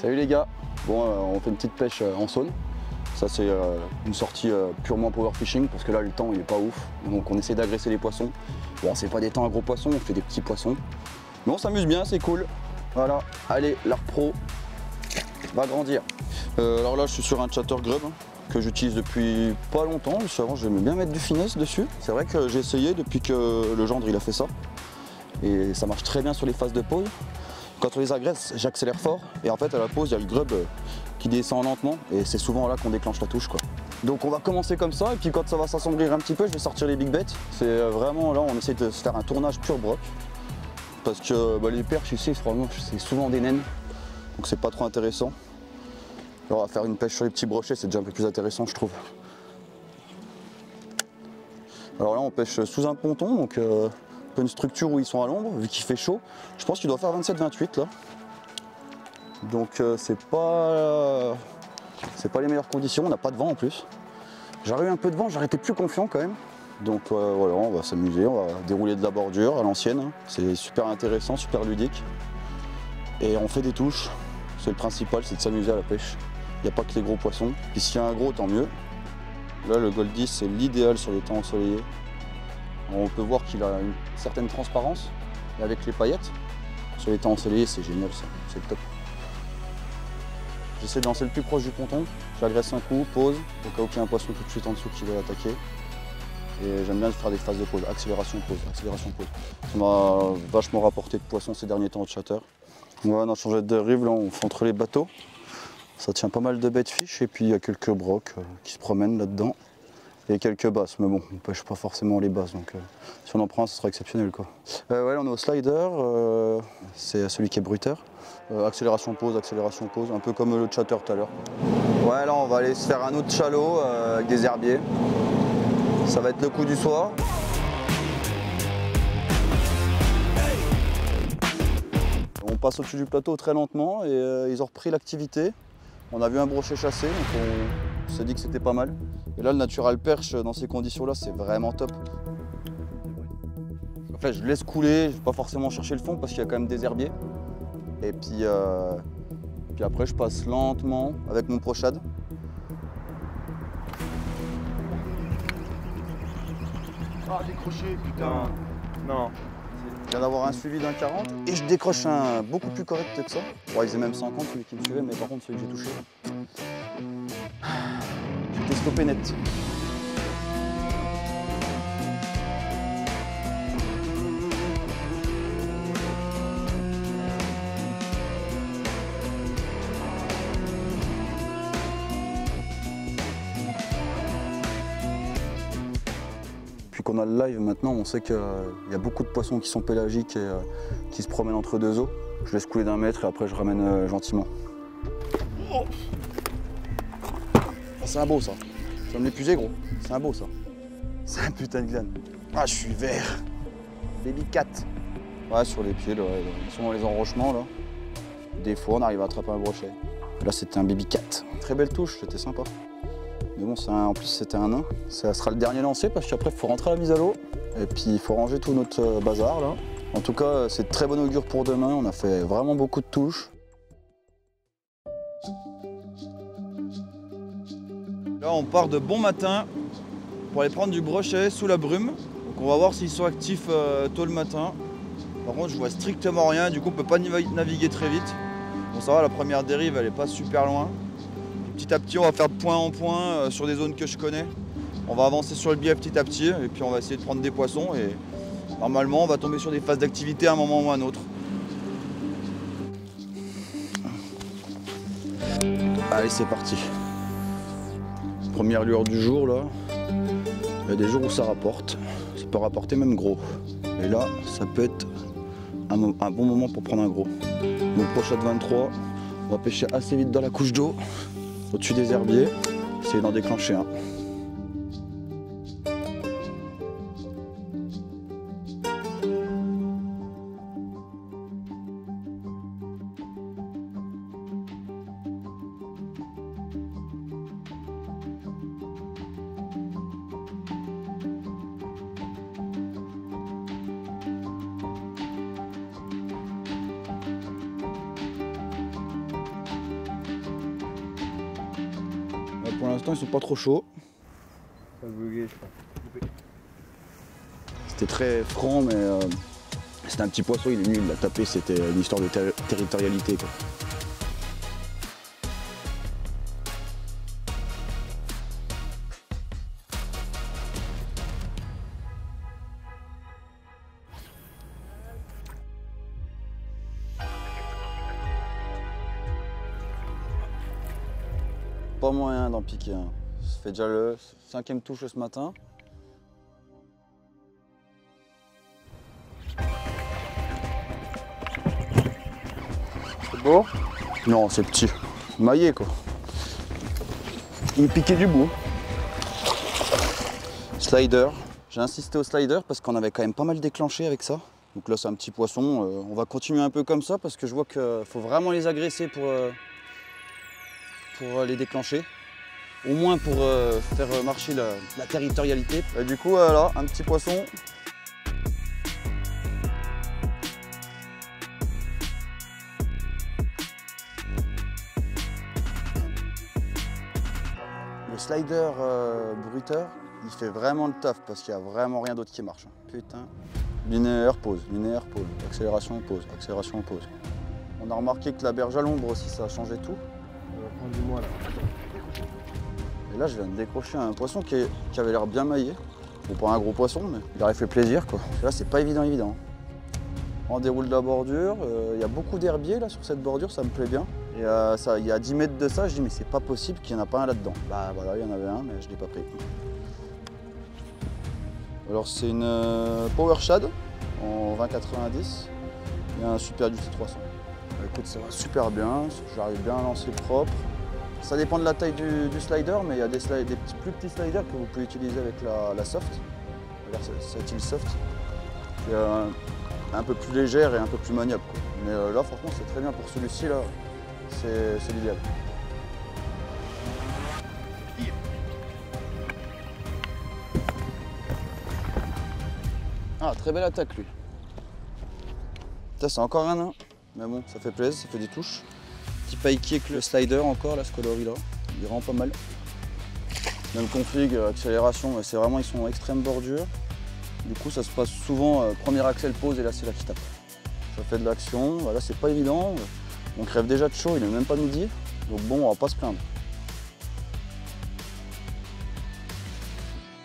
Salut les gars. Bon, on fait une petite pêche en saune. Ça c'est une sortie purement power fishing parce que là le temps il est pas ouf. Donc on essaie d'agresser les poissons. Bon, c'est pas des temps à gros poissons, on fait des petits poissons. Mais on s'amuse bien, c'est cool. Voilà, allez, l'art pro va grandir. Alors là je suis sur un chatter grub que j'utilise depuis pas longtemps. Avant j'aimais bien mettre du finesse dessus. C'est vrai que j'ai essayé depuis que le gendre il a fait ça. Et ça marche très bien sur les phases de pause. Quand on les agresse, j'accélère fort et en fait à la pause il y a le grub qui descend lentement et c'est souvent là qu'on déclenche la touche quoi. Donc on va commencer comme ça et puis quand ça va s'assombrir un petit peu je vais sortir les big bets. C'est vraiment là on essaie de se faire un tournage pur broc parce que les perches ici c'est souvent des naines donc c'est pas trop intéressant. Alors, on va faire une pêche sur les petits brochets, c'est déjà un peu plus intéressant je trouve. Alors là on pêche sous un ponton donc une structure où ils sont à l'ombre, vu qu'il fait chaud. Je pense qu'il doit faire 27-28 là. Donc c'est pas les meilleures conditions, on n'a pas de vent en plus. J'aurais eu un peu de vent, j'aurais été plus confiant quand même. Donc voilà, on va s'amuser, on va dérouler de la bordure à l'ancienne. Hein. C'est super intéressant, super ludique. Et on fait des touches, c'est le principal, c'est de s'amuser à la pêche. Il n'y a pas que les gros poissons. Puis s'il y a un gros, tant mieux. Là le Goldie c'est l'idéal sur les temps ensoleillés. On peut voir qu'il a une certaine transparence et avec les paillettes. Sur les temps ensoleillés, c'est génial ça, c'est le top. J'essaie de lancer le plus proche du ponton, j'agresse un coup, pause, au cas où il y a un poisson tout de suite en dessous qui va l'attaquer. Et j'aime bien faire des phases de pause, accélération, pause, accélération, pause. Ça m'a vachement rapporté de poissons ces derniers temps au chatter. Ouais, on a changé de rive, là on fait entre les bateaux. Ça tient pas mal de bait fish et puis il y a quelques brocs qui se promènent là-dedans. Et quelques basses, mais bon, on ne pêche pas forcément les basses, donc si on en prend un, ce sera exceptionnel quoi. Ouais, on est au slider, c'est celui qui est bruteur. Accélération pause, un peu comme le chatter tout à l'heure. Ouais, là on va aller se faire un autre chalot avec des herbiers. Ça va être le coup du soir. On passe au-dessus du plateau très lentement et ils ont repris l'activité. On a vu un brochet chassé, donc on s'est dit que c'était pas mal. Et là, le natural perche, dans ces conditions-là, c'est vraiment top. En fait, je laisse couler, je ne vais pas forcément chercher le fond parce qu'il y a quand même des herbiers. Et puis après, je passe lentement avec mon prochade. Ah, décroché, putain. Non. Je viens d'avoir un suivi d'un 40 et je décroche un beaucoup plus correct que ça. Bon, il faisait même 50 celui qui me suivait, mais par contre celui que j'ai touché, j'étais stoppé net. Puis qu'on a le live maintenant, on sait qu'il y a beaucoup de poissons qui sont pélagiques et qui se promènent entre deux eaux. Je laisse couler d'un mètre et après je ramène gentiment. Oh, c'est un beau ça. Tu vas me l'épuiser gros. C'est un beau ça. C'est un putain de glane. Ah je suis vert. Baby cat. Ouais sur les pieds, là, ils sont dans les enrochements là. Des fois on arrive à attraper un brochet. Là c'était un baby cat. Très belle touche, c'était sympa. Mais bon, en plus c'était un nain. Ça sera le dernier lancé parce qu'après il faut rentrer à la mise à l'eau. Et puis il faut ranger tout notre bazar là. En tout cas, c'est de très bon augure pour demain. On a fait vraiment beaucoup de touches. Là, on part de bon matin pour aller prendre du brochet sous la brume. Donc on va voir s'ils sont actifs tôt le matin. Par contre, je vois strictement rien. Du coup, on peut pas naviguer très vite. Bon, ça va, la première dérive, elle est pas super loin. Petit à petit, on va faire de point en point sur des zones que je connais. On va avancer sur le biais petit à petit et puis on va essayer de prendre des poissons. Et normalement, on va tomber sur des phases d'activité à un moment ou à un autre. Allez, c'est parti. Première lueur du jour, là. Il y a des jours où ça rapporte. Ça peut rapporter même gros. Et là, ça peut être un bon moment pour prendre un gros. Mon prochain de 23, on va pêcher assez vite dans la couche d'eau, au-dessus des herbiers. Essayer d'en déclencher un. Pour l'instant, ils sont pas trop chauds. Ça a bugué, je crois. C'était très franc, mais c'était un petit poisson, il est nul, il l'a tapé, c'était une histoire de territorialité, quoi. Pas moyen d'en piquer un. Ça fait déjà le 5e touche ce matin. C'est beau? Non, c'est petit. Maillé, quoi. Il piquait du bout. Slider. J'ai insisté au slider parce qu'on avait quand même pas mal déclenché avec ça. Donc là, c'est un petit poisson. On va continuer un peu comme ça parce que je vois qu'il faut vraiment les agresser pour les déclencher. Au moins pour faire marcher la territorialité. Et du coup, voilà, un petit poisson. Le slider bruiteur, il fait vraiment le taf parce qu'il n'y a vraiment rien d'autre qui marche. Putain. Linéaire, pause, accélération, pause. On a remarqué que la berge à l'ombre aussi, ça a changé tout. Dis-moi là. Et là, je viens de décrocher un poisson qui avait l'air bien maillé. Bon, pas un gros poisson, mais il aurait fait plaisir, quoi. Et là, c'est pas évident. On déroule la bordure, il y a beaucoup d'herbiers là sur cette bordure, ça me plaît bien. Et il y a 10 mètres de ça, je dis mais c'est pas possible qu'il n'y en a pas un là-dedans. Bah voilà, il y en avait un, mais je l'ai pas pris. Alors c'est une Power Shad en 2090 et un Super Duty 300. Écoute, ça va super bien, j'arrive bien à lancer propre. Ça dépend de la taille du slider, mais il y a des plus petits sliders que vous pouvez utiliser avec la soft. Regarde cette île soft. Qui est un peu plus légère et un peu plus maniable, quoi. Mais là, franchement, c'est très bien pour celui-ci, là. C'est l'idéal. Ah, très belle attaque, lui. C'est encore un nain. Mais bon, ça fait plaisir, ça fait des touches. Petit pike avec le slider encore, là, ce coloris-là. Il rend pas mal. Même config, accélération, c'est vraiment, ils sont en extrême bordure. Du coup, ça se passe souvent, premier axel pause et là, c'est là qui tape. Ça fait de l'action, voilà, c'est pas évident. On crève déjà de chaud, il n'est même pas midi. Donc bon, on va pas se plaindre.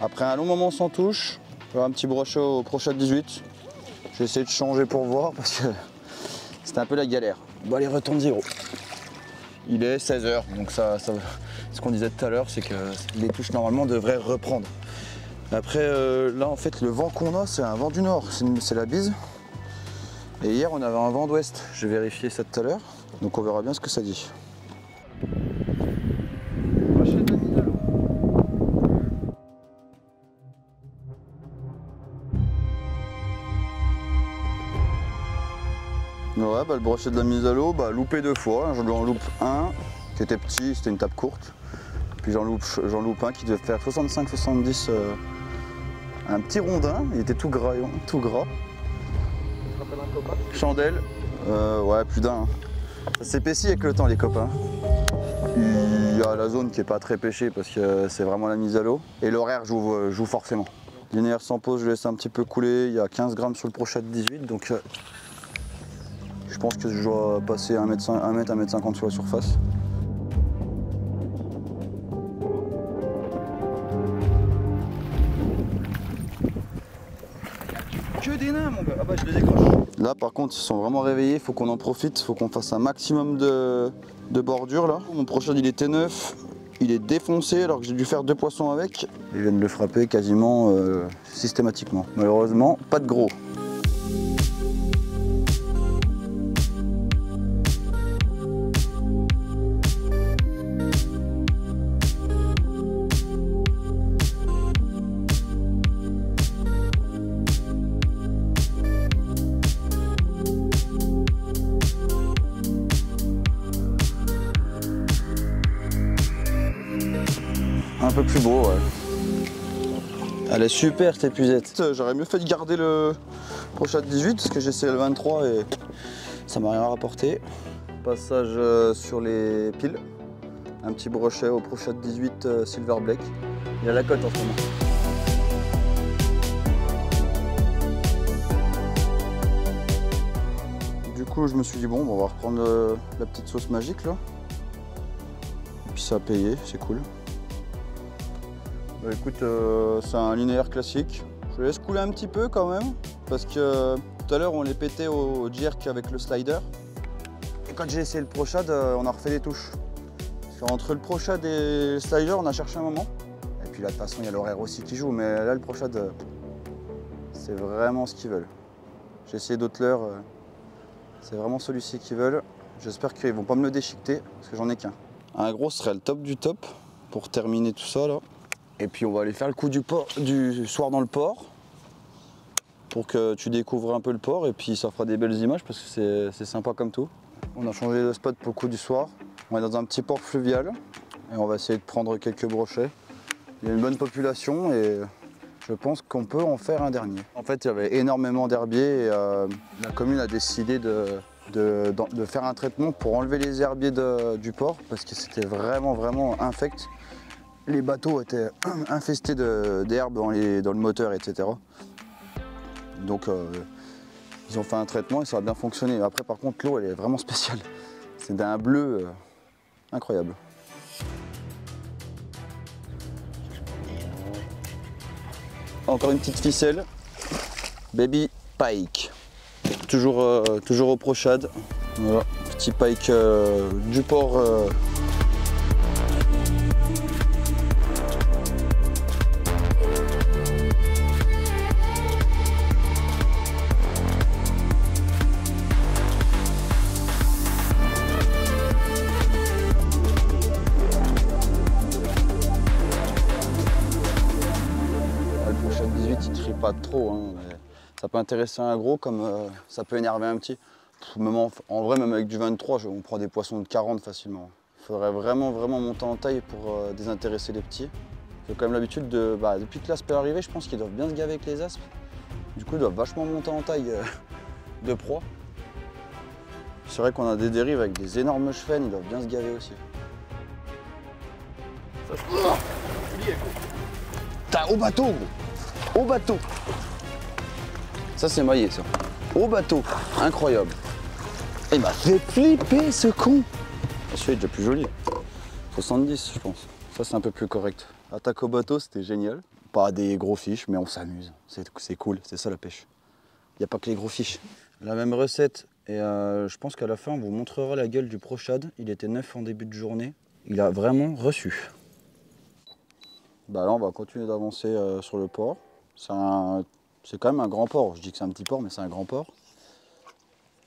Après un long moment sans touche, un petit brochet au Prochat 18. J'ai essayé de changer pour voir parce que c'était un peu la galère. Bon, allez, retourne 0. Il est 16 h, donc ça ce qu'on disait tout à l'heure, c'est que les touches normalement devraient reprendre. Après, là, en fait, le vent qu'on a, c'est un vent du nord, c'est la bise. Et hier, on avait un vent d'ouest. J'ai vérifié ça tout à l'heure, donc on verra bien ce que ça dit. Ouais, bah, le brochet de la mise à l'eau, loupé 2 fois. Je lui en loupe un qui était petit, c'était une tape courte. Puis j'en loupe un qui devait faire 65-70. Un petit rondin, il était tout gras. Chandelle, ouais, plus d'un. Ça s'épaissit avec le temps, les copains. Il y a la zone qui n'est pas très pêchée parce que c'est vraiment la mise à l'eau. Et l'horaire joue forcément. Linéaire sans pause, je laisse un petit peu couler. Il y a 15 grammes sur le Prochat 18, donc je pense que je dois passer 1 mètre, 1 mètre 50 sur la surface. Que des nains, mon gars. Ah bah, je les décroche. Là, par contre, ils sont vraiment réveillés. Il faut qu'on en profite. Il faut qu'on fasse un maximum de bordure là. Mon Prochat, il était neuf. Il est défoncé alors que j'ai dû faire 2 poissons avec. Ils viennent le frapper quasiment systématiquement. Malheureusement, pas de gros. Un peu plus beau, ouais. Elle est super cette épuisette. J'aurais mieux fait de garder le Prochat 18 parce que j'ai essayé le 23 et ça m'a rien rapporté. Passage sur les piles. Un petit brochet au Proshot 18 Silver Black. Il a la cote en ce moment. Du coup, je me suis dit bon, on va reprendre la petite sauce magique là. Et puis ça a payé, c'est cool. Bah, écoute, c'est un linéaire classique. Je laisse couler un petit peu quand même, parce que tout à l'heure on les pétait au jerk avec le slider. Et quand j'ai essayé le Proshot, on a refait des touches. Entre le Proshot et le slider, on a cherché un moment. Et puis là, de toute façon, il y a l'horaire aussi qui joue. Mais là, le Proshot, c'est vraiment ce qu'ils veulent. J'ai essayé d'autres leurres. C'est vraiment celui-ci qu'ils veulent. J'espère qu'ils vont pas me le déchiqueter, parce que j'en ai qu'un. Un gros serait le top du top pour terminer tout ça là. Et puis on va aller faire le coup du soir dans le port pour que tu découvres un peu le port et puis ça fera des belles images parce que c'est sympa comme tout. On a changé de spot pour le coup du soir. On est dans un petit port fluvial et on va essayer de prendre quelques brochets. Il y a une bonne population et je pense qu'on peut en faire un dernier. En fait, il y avait énormément d'herbiers et la commune a décidé de faire un traitement pour enlever les herbiers du port parce que c'était vraiment infect. Les bateaux étaient infestés d'herbes dans le moteur, etc. Donc ils ont fait un traitement et ça a bien fonctionné. Après par contre l'eau elle est vraiment spéciale. C'est d'un bleu incroyable. Encore une petite ficelle. Baby pike. Toujours au Proshot. Voilà, petit pike du port. Pas trop, hein, mais ça peut intéresser un gros comme ça peut énerver un petit. Même en vrai, même avec du 23, on prend des poissons de 40 facilement. Il faudrait vraiment monter en taille pour désintéresser les petits. J'ai quand même l'habitude de, depuis que l'aspe est arrivé, je pense qu'ils doivent bien se gaver avec les aspes. Du coup, ils doivent vachement monter en taille de proie. C'est vrai qu'on a des dérives avec des énormes chevènes, ils doivent bien se gaver aussi. T'as au bateau, gros. Au bateau. Ça c'est maillé ça. Au bateau. Incroyable. Il m'a fait flipper ce con. Celui-là est déjà plus joli. 70 je pense. Ça c'est un peu plus correct. Attaque au bateau c'était génial. Pas des gros fiches mais on s'amuse. C'est cool, c'est ça la pêche. Il n'y a pas que les gros fiches. La même recette et je pense qu'à la fin on vous montrera la gueule du Proshot. Il était neuf en début de journée. Il a vraiment reçu. Là on va continuer d'avancer sur le port. C'est quand même un grand port. Je dis que c'est un petit port, mais c'est un grand port.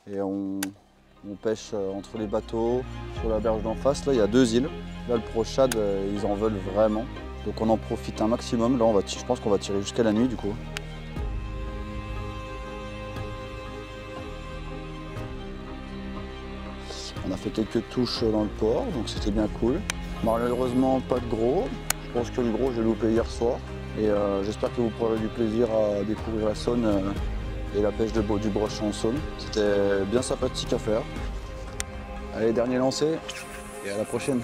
Et on pêche entre les bateaux, sur la berge d'en face. Là, il y a deux îles. Là, le Proshot, ils en veulent vraiment. Donc on en profite un maximum. Là, je pense qu'on va tirer jusqu'à la nuit, du coup. On a fait quelques touches dans le port, donc c'était bien cool. Malheureusement, pas de gros. Je pense que le gros, j'ai loupé hier soir. Et j'espère que vous prendrez du plaisir à découvrir la Saône et la pêche du brochet en Saône. C'était bien sympathique à faire. Allez, dernier lancé et à la prochaine.